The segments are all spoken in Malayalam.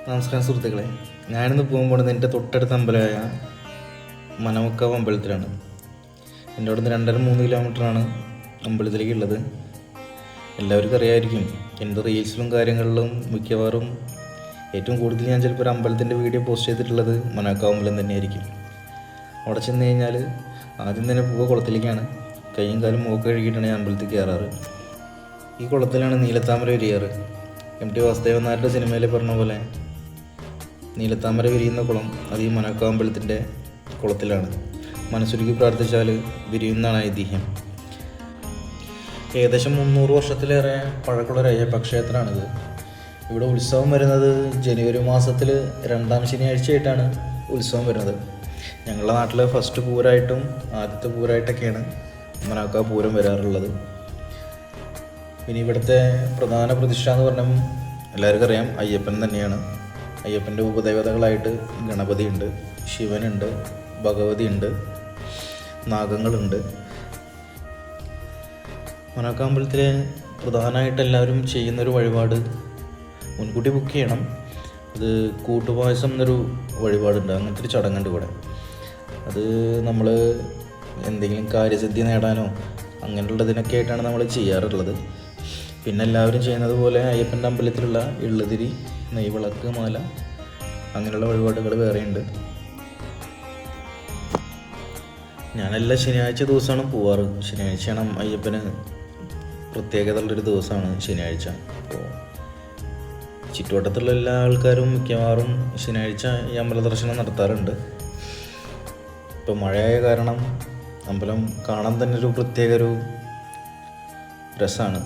നമസ്കാരം സുഹൃത്തുക്കളെ, ഞാനിന്ന് പോകുമ്പോൾ എൻ്റെ തൊട്ടടുത്ത അമ്പലമായ മനമുക്കാവ് അമ്പലത്തിലാണ്. എൻ്റെ അവിടെ നിന്ന് 2.5-3 കിലോമീറ്ററാണ് അമ്പലത്തിലേക്ക് ഉള്ളത്. എല്ലാവർക്കും അറിയാമായിരിക്കും, എൻ്റെ റീൽസിലും കാര്യങ്ങളിലും മിക്കവാറും ഏറ്റവും കൂടുതൽ ഞാൻ ചിലപ്പോൾ ഒരു അമ്പലത്തിൻ്റെ വീഡിയോ പോസ്റ്റ് ചെയ്തിട്ടുള്ളത് മനമുക്കാവ് അമ്പലം തന്നെയായിരിക്കും. അവിടെ ചെന്ന് കഴിഞ്ഞാൽ ആദ്യം തന്നെ പോവുക കുളത്തിലേക്കാണ്. കൈയും കാലും മുഖം കഴുകിയിട്ടാണ് ഞാൻ അമ്പലത്തിൽ കയറാറ്. ഈ കുളത്തിലാണ് നീലത്താമര വിരിയാറ്. എം ടി വാസുദേവൻ നായരുടെ സിനിമയിൽ പറഞ്ഞ പോലെ നീലത്താമര വിരിയുന്ന കുളം അത് ഈ മനമുക്കാവ് അമ്പലത്തിൻ്റെ കുളത്തിലാണ്. മനസ്സൊരുക്കി പ്രാർത്ഥിച്ചാൽ വിരിയുന്നതാണ് ഐതിഹ്യം. ഏകദേശം 300 വർഷത്തിലേറെ പഴക്കമുള്ള അയ്യപ്പ ക്ഷേത്രമാണിത്. ഇവിടെ ഉത്സവം വരുന്നത് ജനുവരി മാസത്തിൽ 2ാം ശനിയാഴ്ചയായിട്ടാണ് ഉത്സവം വരുന്നത്. ഞങ്ങളുടെ നാട്ടിൽ ഫസ്റ്റ് പൂരമായിട്ടും ആദ്യത്തെ പൂരമായിട്ടൊക്കെയാണ് മനമുക്കാവ് പൂരം വരാറുള്ളത്. പിന്നെ ഇവിടുത്തെ പ്രധാന പ്രതിഷ്ഠ എന്ന് പറഞ്ഞാൽ എല്ലാവർക്കും അറിയാം, അയ്യപ്പൻ തന്നെയാണ്. അയ്യപ്പൻ്റെ ഉപദേവതകളായിട്ട് ഗണപതിയുണ്ട്, ശിവനുണ്ട്, ഭഗവതിയുണ്ട്, നാഗങ്ങളുണ്ട്. മനമുക്കാവ് അമ്പലത്തിൽ പ്രധാനമായിട്ട് എല്ലാവരും ചെയ്യുന്നൊരു വഴിപാട് മുൻകൂട്ടി ബുക്ക് ചെയ്യണം. അത് കൂട്ടുപായസം എന്നൊരു വഴിപാടുണ്ട്. അങ്ങനത്തെ ഒരു ചടങ്ങുണ്ട് ഇവിടെ. അത് നമ്മൾ എന്തെങ്കിലും കാര്യസിദ്ധി നേടാനോ അങ്ങനെയുള്ളതിനൊക്കെ ആയിട്ടാണ് നമ്മൾ ചെയ്യാറുള്ളത്. പിന്നെ എല്ലാവരും ചെയ്യുന്നത് പോലെ അയ്യപ്പൻ്റെ അമ്പലത്തിലുള്ള എള്ളുതിരി, നെയ്വിളക്ക് മാല അങ്ങനെയുള്ള വഴിപാടുകൾ വേറെയുണ്ട്. ഞാനെല്ലാ ശനിയാഴ്ച ദിവസമാണ് പോവാറ്. ശനിയാഴ്ചയാണ് അയ്യപ്പന് പ്രത്യേകത ഉള്ളൊരു ദിവസമാണ് ശനിയാഴ്ച. അപ്പോൾ ചുറ്റുവട്ടത്തുള്ള എല്ലാ ആൾക്കാരും മിക്കവാറും ശനിയാഴ്ച ഈ അമ്പല ദർശനം നടത്താറുണ്ട്. ഇപ്പോൾ മഴയായ കാരണം അമ്പലം കാണാൻ തന്നെ ഒരു പ്രത്യേക ഒരു രസമാണ്.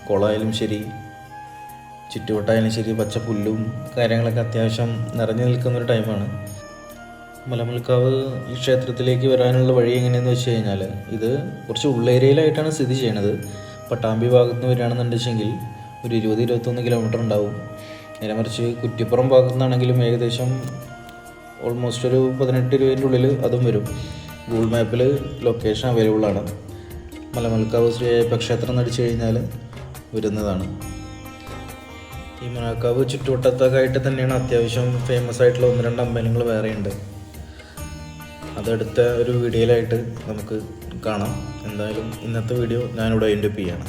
കുളമായാലും ശരി, ചുറ്റുവട്ടായാലും ശരി, പച്ചപ്പുല്ലും കാര്യങ്ങളൊക്കെ അത്യാവശ്യം നിറഞ്ഞു നിൽക്കുന്നൊരു ടൈമാണ്. മലമുൽക്കാവ് ഈ ക്ഷേത്രത്തിലേക്ക് വരാനുള്ള വഴി എങ്ങനെയെന്ന് വെച്ച് കഴിഞ്ഞാൽ, ഇത് കുറച്ച് ഉള്ളേരിയയിലായിട്ടാണ് സ്ഥിതി ചെയ്യണത്. പട്ടാമ്പി ഭാഗത്ത് നിന്ന് വരികയാണെന്നുണ്ടെങ്കിൽ ഒരു 20-21 കിലോമീറ്റർ ഉണ്ടാവും. നേരെ മറിച്ച് കുറ്റിപ്പുറം ഭാഗത്തു നിന്നാണെങ്കിലും ഏകദേശം ഓൾമോസ്റ്റ് ഒരു 18-20 ഉള്ളിൽ അതും വരും. ഗൂഗിൾ മാപ്പിൽ ലൊക്കേഷൻ അവൈലബിൾ ആണ്. മലമുൽക്കാവ് ശ്രീ അയ്യപ്പ ക്ഷേത്രം എന്നടിച്ചു കഴിഞ്ഞാൽ വരുന്നതാണ്. ഈ മനമുക്കാവ് ചുറ്റുവട്ടത്തൊക്കെ ആയിട്ട് തന്നെയാണ് അത്യാവശ്യം ഫേമസ് ആയിട്ടുള്ള 1-2 അമ്പലങ്ങൾ വേറെയുണ്ട്. അതടുത്ത ഒരു വീഡിയോയിലായിട്ട് നമുക്ക് കാണാം. എന്തായാലും ഇന്നത്തെ വീഡിയോ ഞാനിവിടെ വൈൻഡ് അപ്പ് ചെയ്യണം.